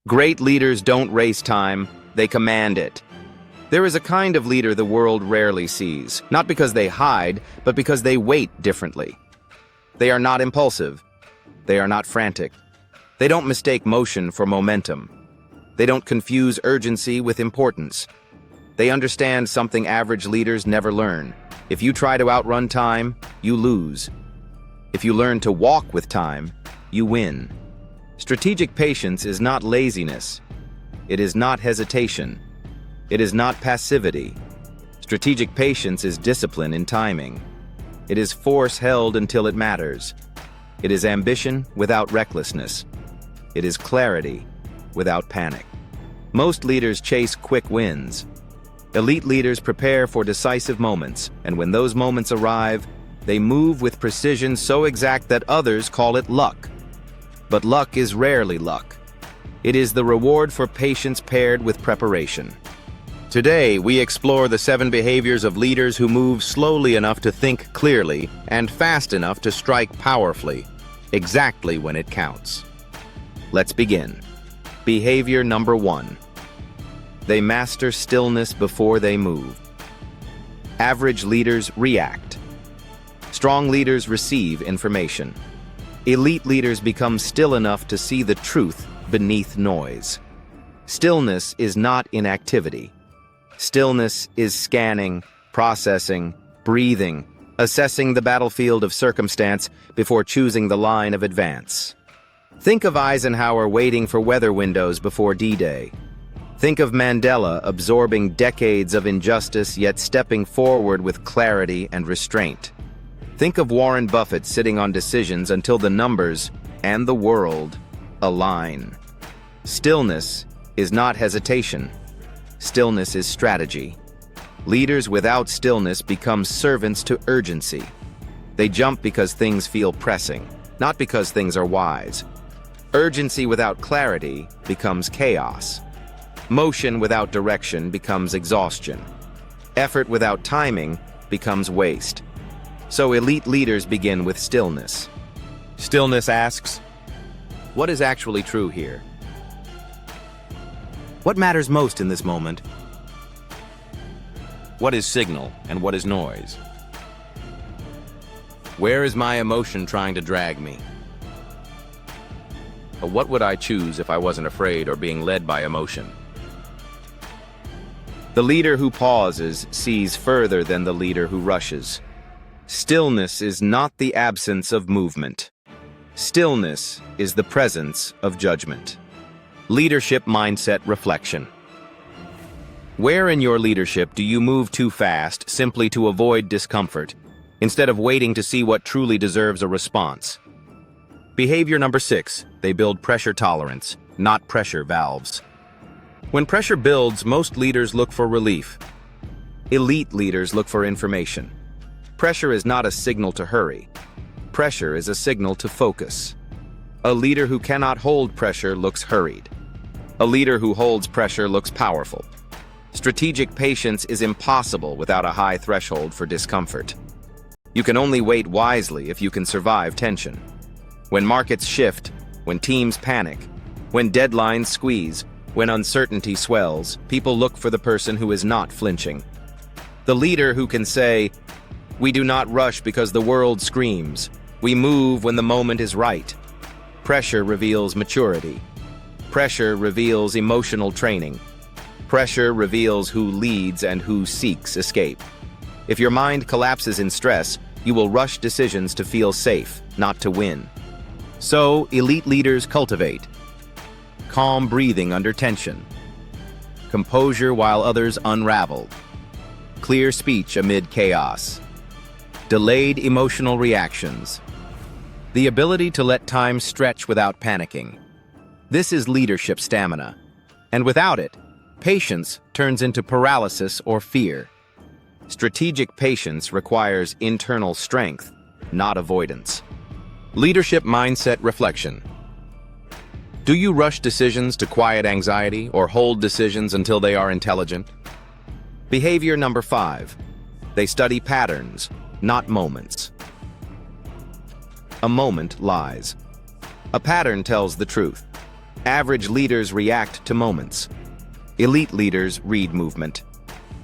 Great leaders don't race time, they command it. There is a kind of leader the world rarely sees, not because they hide, but because they wait differently. They are not impulsive. They are not frantic. They don't mistake motion for momentum. They don't confuse urgency with importance. They understand something average leaders never learn. If you try to outrun time, you lose. If you learn to walk with time, you win. Strategic patience is not laziness. It is not hesitation. It is not passivity. Strategic patience is discipline in timing. It is force held until it matters. It is ambition without recklessness. It is clarity without panic. Most leaders chase quick wins. Elite leaders prepare for decisive moments, and when those moments arrive, they move with precision so exact that others call it luck. But luck is rarely luck. It is the reward for patience paired with preparation. Today, we explore the 7 behaviors of leaders who move slowly enough to think clearly and fast enough to strike powerfully, exactly when it counts. Let's begin. Behavior number 1. They master stillness before they move. Average leaders react. Strong leaders receive information. Elite leaders become still enough to see the truth beneath noise. Stillness is not inactivity. Stillness is scanning, processing, breathing, assessing the battlefield of circumstance before choosing the line of advance. Think of Eisenhower waiting for weather windows before D-Day. Think of Mandela absorbing decades of injustice yet stepping forward with clarity and restraint. Think of Warren Buffett sitting on decisions until the numbers and the world align. Stillness is not hesitation. Stillness is strategy. Leaders without stillness become servants to urgency. They jump because things feel pressing, not because things are wise. Urgency without clarity becomes chaos. Motion without direction becomes exhaustion. Effort without timing becomes waste. So elite leaders begin with stillness. Stillness asks, what is actually true here? What matters most in this moment? What is signal and what is noise? Where is my emotion trying to drag me? What would I choose if I wasn't afraid or being led by emotion? The leader who pauses sees further than the leader who rushes. Stillness is not the absence of movement. Stillness is the presence of judgment. Leadership mindset reflection. Where in your leadership do you move too fast simply to avoid discomfort, instead of waiting to see what truly deserves a response? Behavior number 6, they build pressure tolerance, not pressure valves. When pressure builds, most leaders look for relief. Elite leaders look for information. Pressure is not a signal to hurry. Pressure is a signal to focus. A leader who cannot hold pressure looks hurried. A leader who holds pressure looks powerful. Strategic patience is impossible without a high threshold for discomfort. You can only wait wisely if you can survive tension. When markets shift, when teams panic, when deadlines squeeze, when uncertainty swells, people look for the person who is not flinching. The leader who can say, "We do not rush because the world screams. We move when the moment is right." Pressure reveals maturity. Pressure reveals emotional training. Pressure reveals who leads and who seeks escape. If your mind collapses in stress, you will rush decisions to feel safe, not to win. So, elite leaders cultivate calm breathing under tension, composure while others unravel, clear speech amid chaos, delayed emotional reactions, the ability to let time stretch without panicking. This is leadership stamina, and without it, patience turns into paralysis or fear. Strategic patience requires internal strength, not avoidance. Leadership mindset reflection. Do you rush decisions to quiet anxiety or hold decisions until they are intelligent? Behavior number 5. They study patterns, not moments. A moment lies. A pattern tells the truth. Average leaders react to moments. Elite leaders read movement.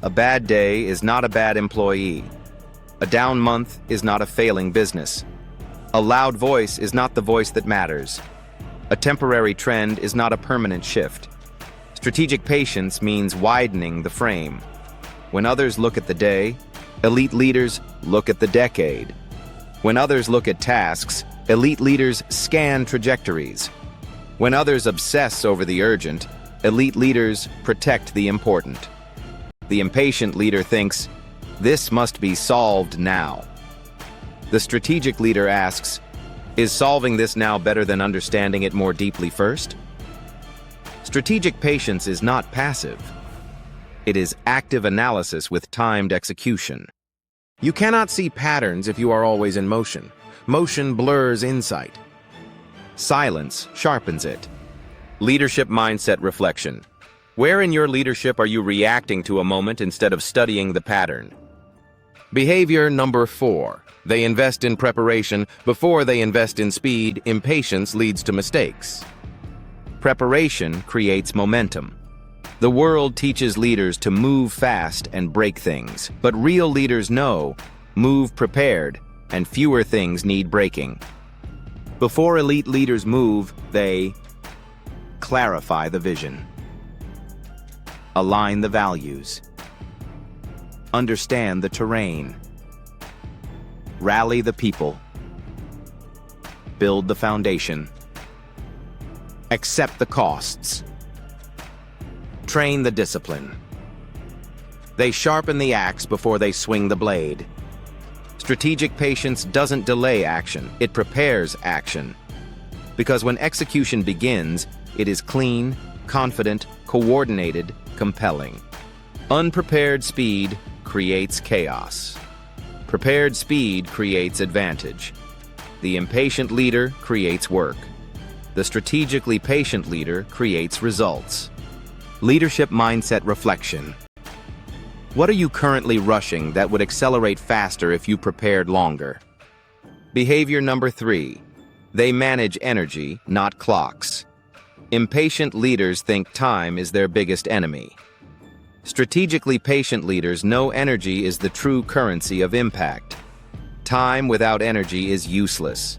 A bad day is not a bad employee. A down month is not a failing business. A loud voice is not the voice that matters. A temporary trend is not a permanent shift. Strategic patience means widening the frame. When others look at the day, elite leaders look at the decade. When others look at tasks, elite leaders scan trajectories. When others obsess over the urgent, elite leaders protect the important. The impatient leader thinks, "This must be solved now." The strategic leader asks, "Is solving this now better than understanding it more deeply first?" Strategic patience is not passive. It is active analysis with timed execution. You cannot see patterns if you are always in motion. Motion blurs insight. Silence sharpens it. Leadership mindset reflection. Where in your leadership are you reacting to a moment instead of studying the pattern? Behavior number 4. They invest in preparation before they invest in speed. Impatience leads to mistakes. Preparation creates momentum. The world teaches leaders to move fast and break things, but real leaders know, move prepared, and fewer things need breaking. Before elite leaders move, they clarify the vision, align the values, understand the terrain, rally the people, build the foundation, accept the costs, train the discipline. They sharpen the axe before they swing the blade. Strategic patience doesn't delay action, it prepares action. Because when execution begins, it is clean, confident, coordinated, compelling. Unprepared speed creates chaos. Prepared speed creates advantage. The impatient leader creates work. The strategically patient leader creates results. Leadership mindset reflection. What are you currently rushing that would accelerate faster if you prepared longer? Behavior number 3. They manage energy, not clocks. Impatient leaders think time is their biggest enemy. Strategically patient leaders know energy is the true currency of impact. Time without energy is useless.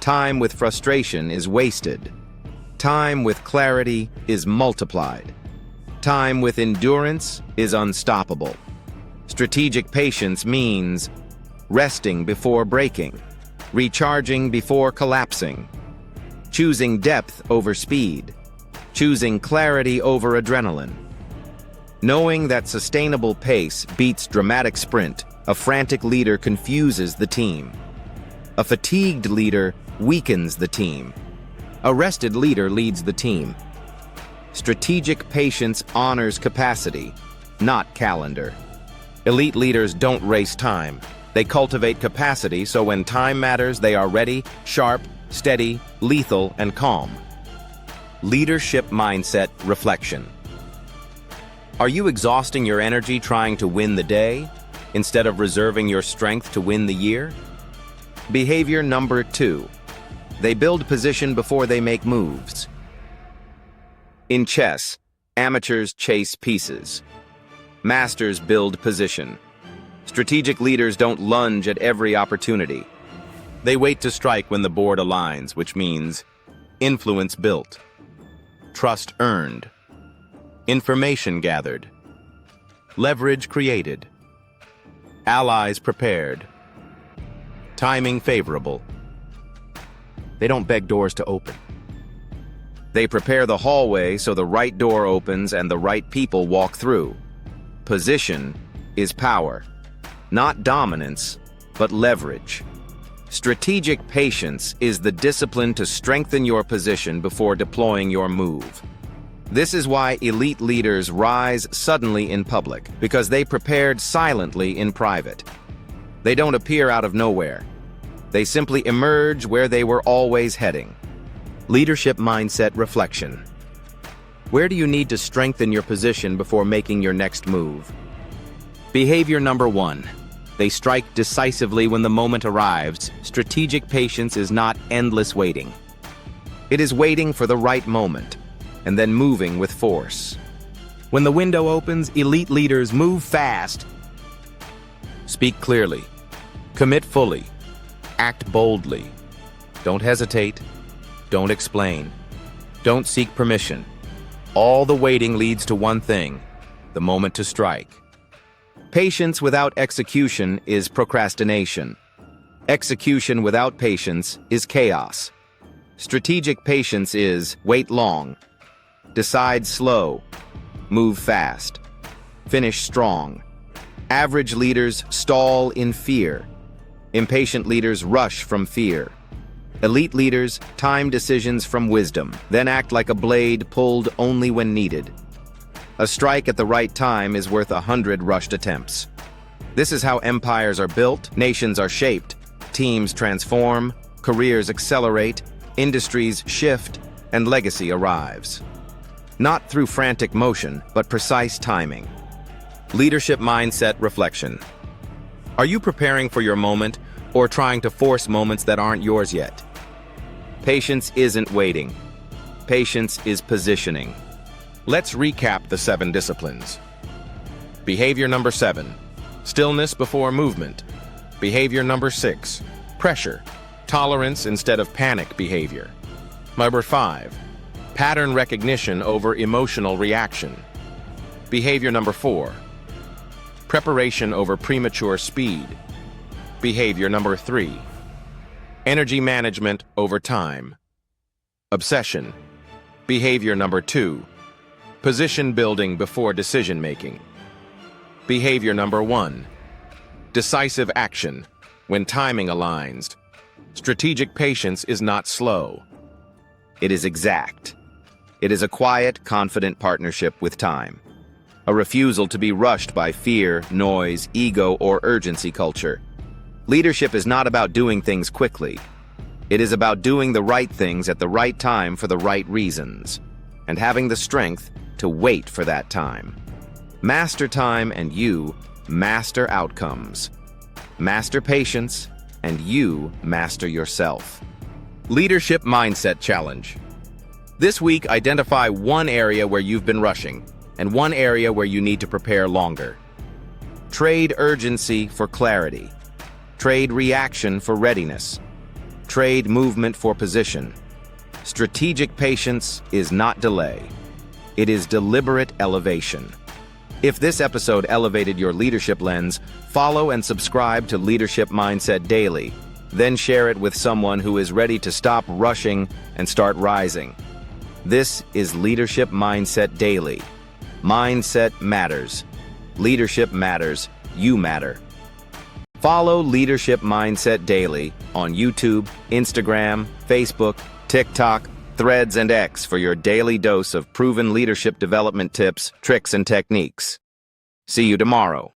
Time with frustration is wasted. Time with clarity is multiplied. Time with endurance is unstoppable. Strategic patience means resting before breaking, recharging before collapsing, choosing depth over speed, choosing clarity over adrenaline. Knowing that sustainable pace beats dramatic sprint, a frantic leader confuses the team. A fatigued leader weakens the team. A rested leader leads the team. Strategic patience honors capacity, not calendar. Elite leaders don't race time. They cultivate capacity so when time matters, they are ready, sharp, steady, lethal, and calm. Leadership mindset reflection. Are you exhausting your energy trying to win the day instead of reserving your strength to win the year? Behavior number 2. They build position before they make moves. In chess, amateurs chase pieces. Masters build position. Strategic leaders don't lunge at every opportunity. They wait to strike when the board aligns, which means influence built, trust earned, information gathered, leverage created, allies prepared, timing favorable. They don't beg doors to open. They prepare the hallway so the right door opens and the right people walk through. Position is power, not dominance, but leverage. Strategic patience is the discipline to strengthen your position before deploying your move. This is why elite leaders rise suddenly in public, because they prepared silently in private. They don't appear out of nowhere. They simply emerge where they were always heading. Leadership mindset reflection. Where do you need to strengthen your position before making your next move? Behavior number 1. They strike decisively when the moment arrives. Strategic patience is not endless waiting. It is waiting for the right moment, and then moving with force. When the window opens, elite leaders move fast. Speak clearly. Commit fully. Act boldly. Don't hesitate. Don't explain. Don't seek permission. All the waiting leads to one thing: the moment to strike. Patience without execution is procrastination. Execution without patience is chaos. Strategic patience is wait long, decide slow, move fast, finish strong. Average leaders stall in fear. Impatient leaders rush from fear. Elite leaders time decisions from wisdom, then act like a blade pulled only when needed. A strike at the right time is worth 100 rushed attempts. This is how empires are built, nations are shaped, teams transform, careers accelerate, industries shift, and legacy arrives. Not through frantic motion, but precise timing. Leadership mindset reflection. Are you preparing for your moment or trying to force moments that aren't yours yet? Patience isn't waiting. Patience is positioning. Let's recap the 7 disciplines. Behavior number 7, stillness before movement. Behavior number 6, pressure, tolerance instead of panic behavior. Number 5, pattern recognition over emotional reaction. Behavior number 4, preparation over premature speed. Behavior number 3, energy management over time. Obsession. Behavior number 2, position building before decision making. Behavior number 1, decisive action when timing aligns. Strategic patience is not slow. It is exact. It is a quiet, confident partnership with time. A refusal to be rushed by fear, noise, ego, or urgency culture. Leadership is not about doing things quickly. It is about doing the right things at the right time for the right reasons, and having the strength to wait for that time. Master time and you master outcomes. Master patience and you master yourself. Leadership Mindset Challenge. This week, identify one area where you've been rushing and one area where you need to prepare longer. Trade urgency for clarity. Trade reaction for readiness. Trade movement for position. Strategic patience is not delay. It is deliberate elevation. If this episode elevated your leadership lens, follow and subscribe to Leadership Mindset Daily. Then share it with someone who is ready to stop rushing and start rising. This is Leadership Mindset Daily. Mindset matters. Leadership matters. You matter. Follow Leadership Mindset Daily on YouTube, Instagram, Facebook, TikTok, Threads, and X for your daily dose of proven leadership development tips, tricks, and techniques. See you tomorrow.